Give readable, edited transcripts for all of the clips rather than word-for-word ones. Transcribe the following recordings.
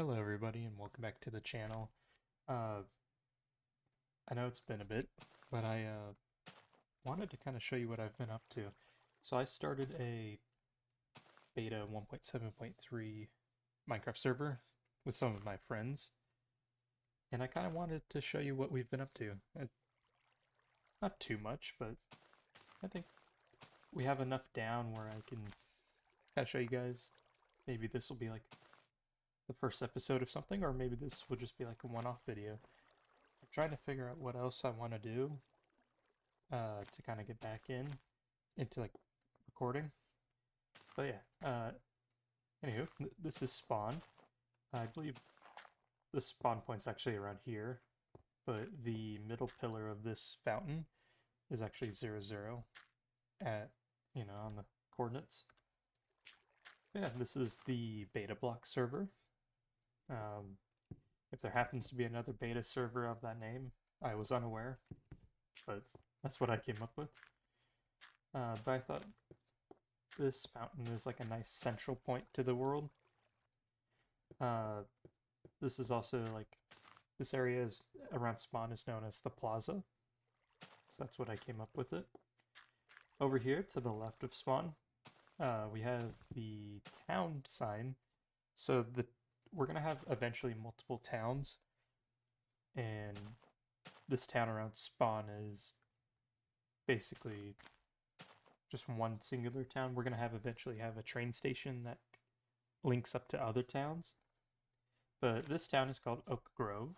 Hello everybody and welcome back to the channel. Uh, I know it's been a bit, but I wanted to kind of show you what I've been up to. So I started a beta 1.7.3 Minecraft server with some of my friends, and I kind of wanted to show you what we've been up to. Not too much, but I think we have enough down where I can kind of show you guys. Maybe this will be like the first episode of something, or maybe this will just be like a one-off video. I'm trying to figure out what else I want to do to kind of get back into like recording. But yeah, anywho, this is spawn. I believe the spawn point's actually around here, but the middle pillar of this fountain is actually 0, 0 at, on the coordinates. But yeah, this is the BetaBlock server. If there happens to be another beta server of that name, I was unaware, but that's what I came up with. But I thought this fountain is like a nice central point to the world. This is also like, this area is around spawn is known as the plaza. So that's what I came up with it. Over here to the left of spawn, we have the town sign. So we're gonna have eventually multiple towns, and this town around spawn is basically just one singular town. We're gonna eventually have a train station that links up to other towns. But this town is called Oak Grove.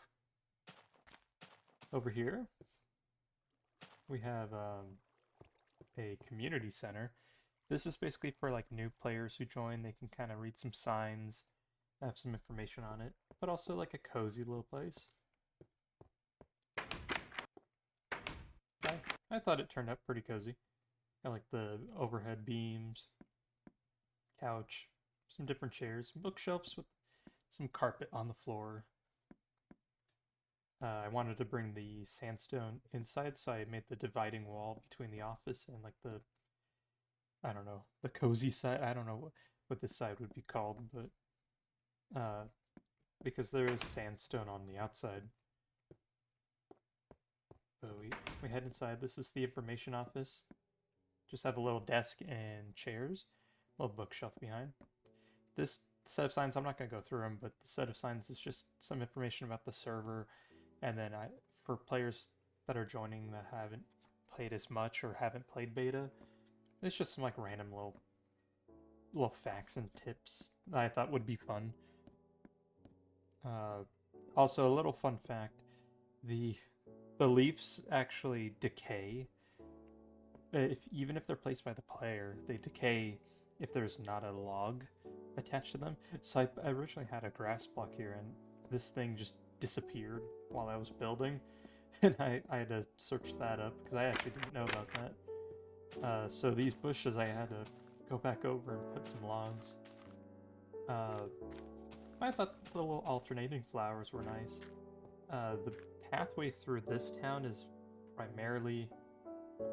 Over here, we have a community center. This is basically for like new players who join. They can kind of read some signs, have some information on it, but also like a cozy little place. I thought it turned out pretty cozy. I like the overhead beams, couch, some different chairs, bookshelves with some carpet on the floor. I wanted to bring the sandstone inside, so I made the dividing wall between the office and like I don't know, the cozy side. I don't know what this side would be called, but because there is sandstone on the outside. So we head inside. This is the information office. Just have a little desk and chairs, a little bookshelf behind. This set of signs, I'm not going to go through them, but the set of signs is just some information about the server. And then for players that are joining that haven't played as much or haven't played beta, it's just some like random little facts and tips that I thought would be fun. Also, a little fun fact: the leaves actually decay. Even if they're placed by the player, they decay if there's not a log attached to them. So I originally had a grass block here, and this thing just disappeared while I was building, and I had to search that up because I actually didn't know about that. So these bushes, I had to go back over and put some logs. I thought the little alternating flowers were nice. The pathway through this town is primarily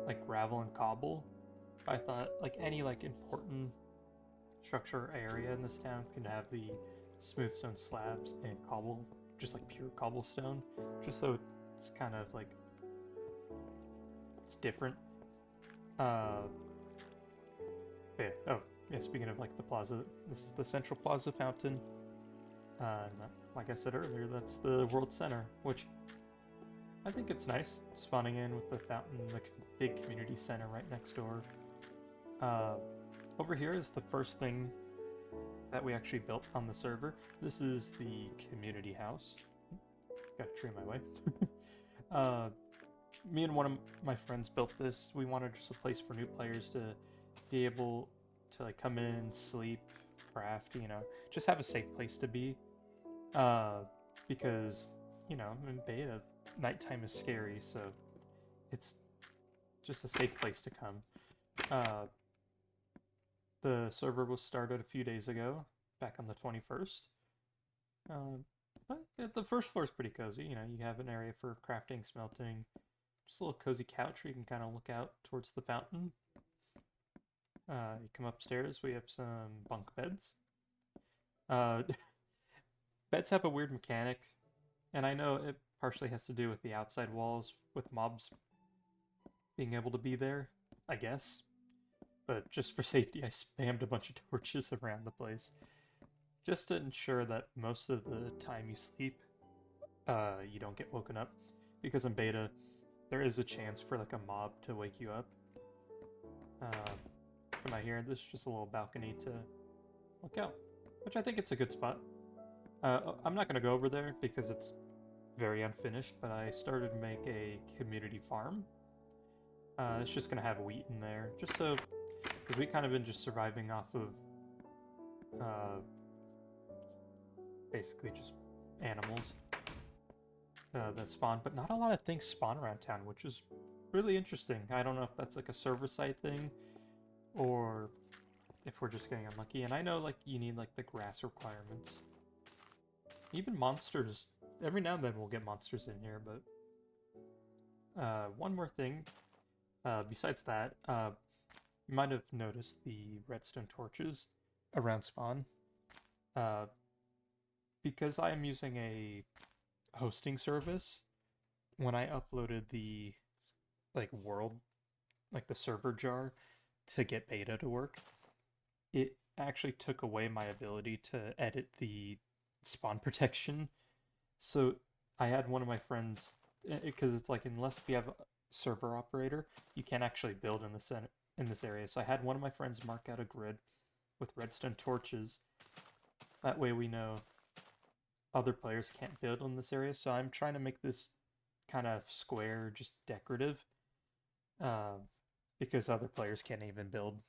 like gravel and cobble. I thought like any like important structure area in this town can have the smooth stone slabs and cobble, just like pure cobblestone, just so it's kind of like it's different. Yeah. Oh yeah, speaking of like the plaza, this is the central plaza fountain. Like I said earlier, that's the world center, which I think it's nice spawning in with the fountain, the big community center right next door. Over here is the first thing that we actually built on the server. This is the community house. Got a tree in my way. Me and one of my friends built this. We wanted just a place for new players to be able to like come in, sleep, craft, just have a safe place to be. Because, in beta, nighttime is scary, so it's just a safe place to come. The server was started a few days ago, back on the 21st. But the first floor is pretty cozy. You have an area for crafting, smelting, just a little cozy couch where you can kind of look out towards the fountain. You come upstairs, we have some bunk beds. Beds have a weird mechanic, and I know it partially has to do with the outside walls, with mobs being able to be there, I guess. But just for safety, I spammed a bunch of torches around the place, just to ensure that most of the time you sleep, you don't get woken up. Because in beta, there is a chance for like a mob to wake you up. Come out here, this is just a little balcony to look out, which I think it's a good spot. I'm not going to go over there because it's very unfinished, but I started to make a community farm. It's just going to have wheat in there, just so, because we kind of been just surviving off of basically just animals that spawn, but not a lot of things spawn around town, which is really interesting. I don't know if that's like a server side thing, or if we're just getting unlucky. And I know like you need like the grass requirements. Even monsters, every now and then we'll get monsters in here, but one more thing, besides that, you might have noticed the redstone torches around spawn. Because I am using a hosting service, when I uploaded the the server jar to get beta to work, it actually took away my ability to edit the spawn protection. So I had one of my friends, because it's like unless you have a server operator, you can't actually build in this area. So I had one of my friends mark out a grid with redstone torches. That way we know other players can't build in this area. So I'm trying to make this kind of square, just decorative, because other players can't even build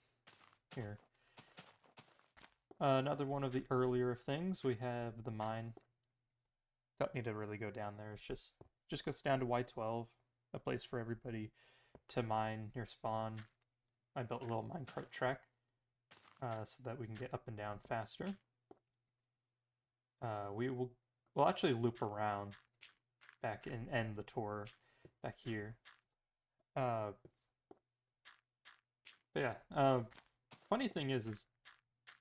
here. Another one of the earlier things, we have the mine. Don't need to really go down there. It's just goes down to Y12, a place for everybody to mine near spawn. I built a little minecart track so that we can get up and down faster. We'll actually loop around back and end the tour back here. Funny thing is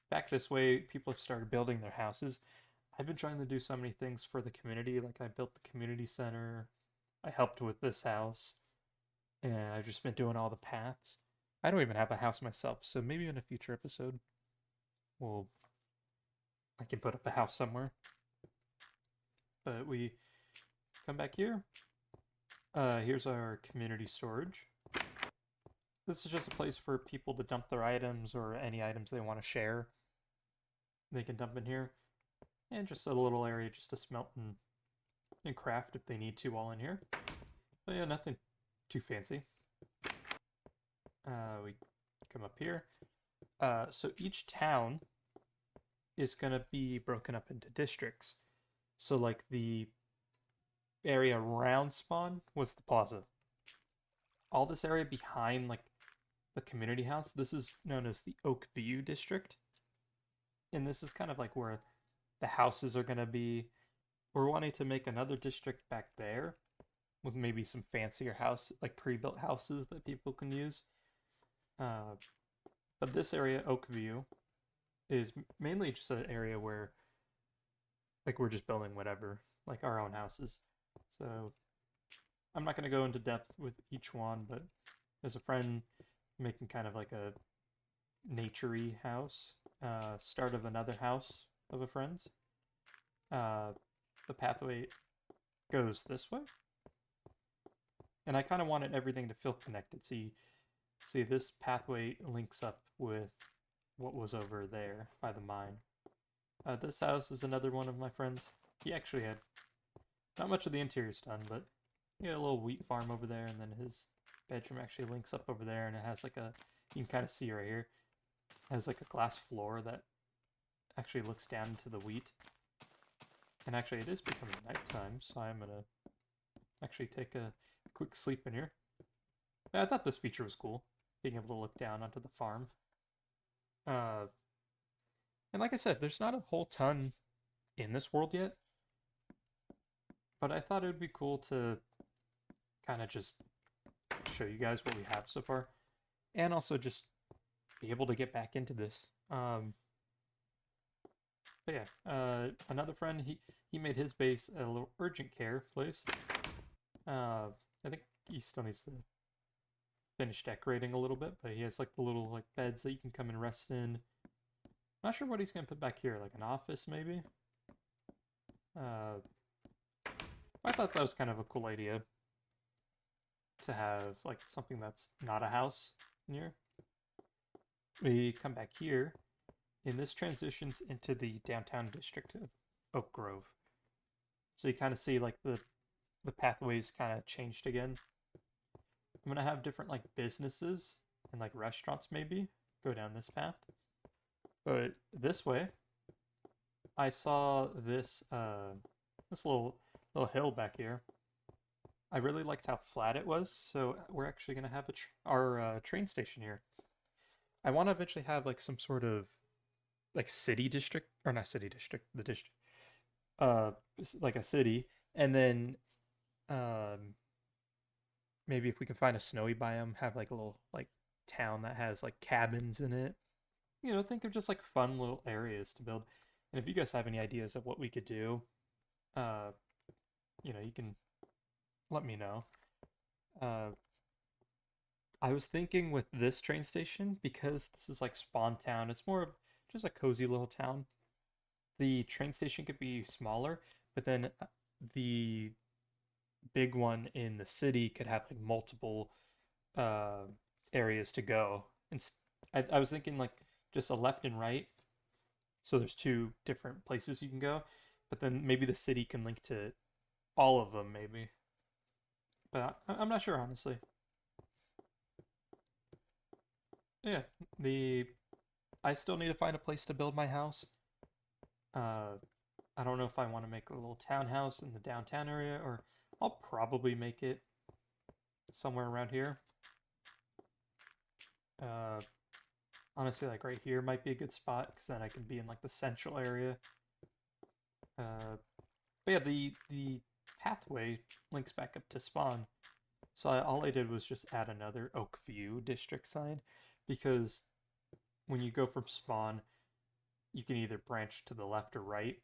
back this way, people have started building their houses. I've been trying to do so many things for the community. Like I built the community center, I helped with this house, and I've just been doing all the paths. I don't even have a house myself, so maybe in a future episode, I can put up a house somewhere. But we come back here. Here's our community storage. This is just a place for people to dump their items or any items they want to share. They can dump in here. And just a little area just to smelt and craft if they need to while in here. But yeah, nothing too fancy. We come up here. So each town is going to be broken up into districts. So like the area around spawn was the plaza. All this area behind like the community house, this is known as the Oak View district. And this is kind of like where the houses are going to be. We're wanting to make another district back there with maybe some fancier house, like pre-built houses that people can use. But this area, Oak View, is mainly just an area where like we're just building whatever, like our own houses. So I'm not going to go into depth with each one, but there's a friend making kind of like a naturey house, start of another house of a friend's. The pathway goes this way, and I kind of wanted everything to feel connected. See, this pathway links up with what was over there by the mine. This house is another one of my friends. He actually had not much of the interior's done, but he had a little wheat farm over there, and then his bedroom actually links up over there, and it has like you can kind of see right here, it has like a glass floor that actually looks down into the wheat. And actually it is becoming nighttime, so I'm gonna actually take a quick sleep in here. I thought this feature was cool, being able to look down onto the farm. And like I said, there's not a whole ton in this world yet, but I thought it would be cool to kind of just show you guys what we have so far, and also just be able to get back into this. but yeah, another friend, he made his base a little urgent care place. I think he still needs to finish decorating a little bit, but he has like the little like beds that you can come and rest in. Not sure what he's gonna put back here, like an office maybe. I thought that was kind of a cool idea to have like something that's not a house near. We come back here, and this transitions into the downtown district of Oak Grove. So you kind of see like the pathways kind of changed again. I'm gonna have different like businesses and like restaurants maybe go down this path. But this way, I saw this little hill back here. I really liked how flat it was, so we're actually gonna have our train station here. I want to eventually have like some sort of like city district, or not city district, the district, uh, like a city, and then um maybe if we can find a snowy biome, have like a little like town that has like cabins in it. You know, think of just like fun little areas to build. And if you guys have any ideas of what we could do, uh, you can let me know. Uh, I was thinking with this train station, because this is like Spawn Town, it's more of just a cozy little town. The train station could be smaller, but then the big one in the city could have like multiple uh, areas to go. And I was thinking like just a left and right, so there's two different places you can go, but then maybe the city can link to all of them, maybe. But I'm not sure honestly. Yeah, the I still need to find a place to build my house. Uh, I don't know if I want to make a little townhouse in the downtown area, or I'll probably make it somewhere around here. Uh, Honestly, like right here might be a good spot because then I can be in like the central area. But yeah, the pathway links back up to spawn. So all I did was just add another Oakview district sign, because when you go from spawn, you can either branch to the left or right,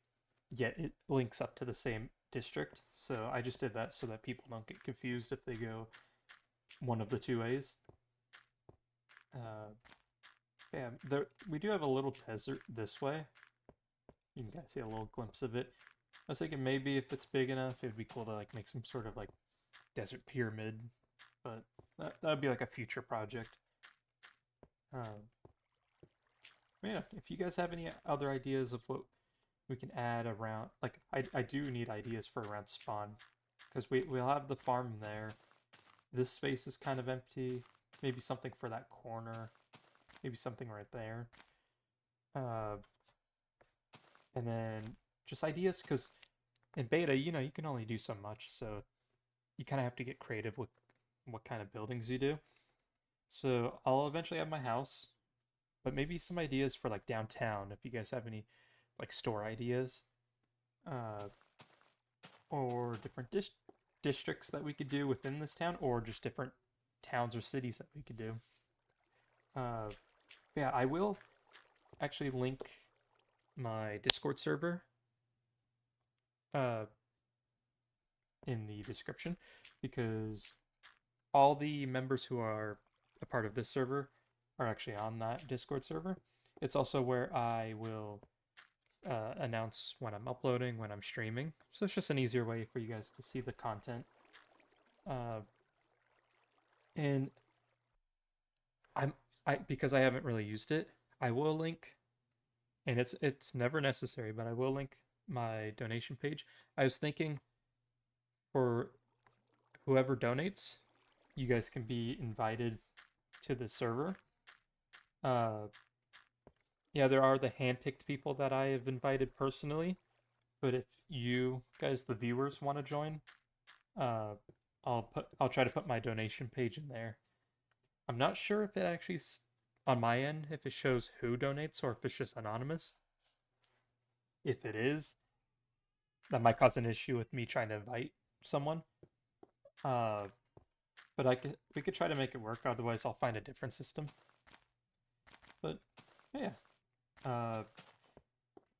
yet it links up to the same district. So I just did that so that people don't get confused if they go one of the two ways. Yeah, we do have a little desert this way. You can kind of see a little glimpse of it. I was thinking maybe if it's big enough, it'd be cool to like make some sort of like desert pyramid, but that would be like a future project. Yeah, if you guys have any other ideas of what we can add around, like I do need ideas for around spawn, because we'll have the farm there. This space is kind of empty. Maybe something for that corner. Maybe something right there. And then just ideas, because in beta, you can only do so much, so you kind of have to get creative with what kind of buildings you do. So I'll eventually have my house, but maybe some ideas for like downtown, if you guys have any like store ideas, or different districts that we could do within this town, or just different towns or cities that we could do. Yeah, I will actually link my Discord server in the description, because all the members who are a part of this server are actually on that Discord server. It's also where I will announce when I'm uploading, when I'm streaming. So it's just an easier way for you guys to see the content. And because I haven't really used it, I will link, and it's never necessary, but I will link my donation page. I was thinking for whoever donates, you guys can be invited to the server. Yeah, there are the handpicked people that I have invited personally, but if you guys, the viewers, want to join, I'll try to put my donation page in there. I'm not sure if it actually on my end if it shows who donates or if it's just anonymous. If it is, that might cause an issue with me trying to invite someone. But we could try to make it work. Otherwise, I'll find a different system. But yeah,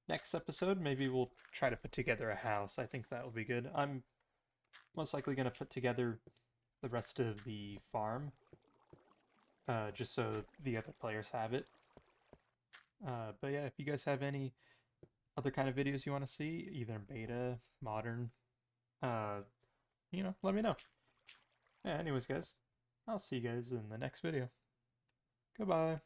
next episode, maybe we'll try to put together a house. I think that will be good. I'm most likely going to put together the rest of the farm, just so the other players have it. But yeah, if you guys have any other kind of videos you want to see, either beta, modern, uh, let me know. Yeah, anyways, guys, I'll see you guys in the next video. Goodbye.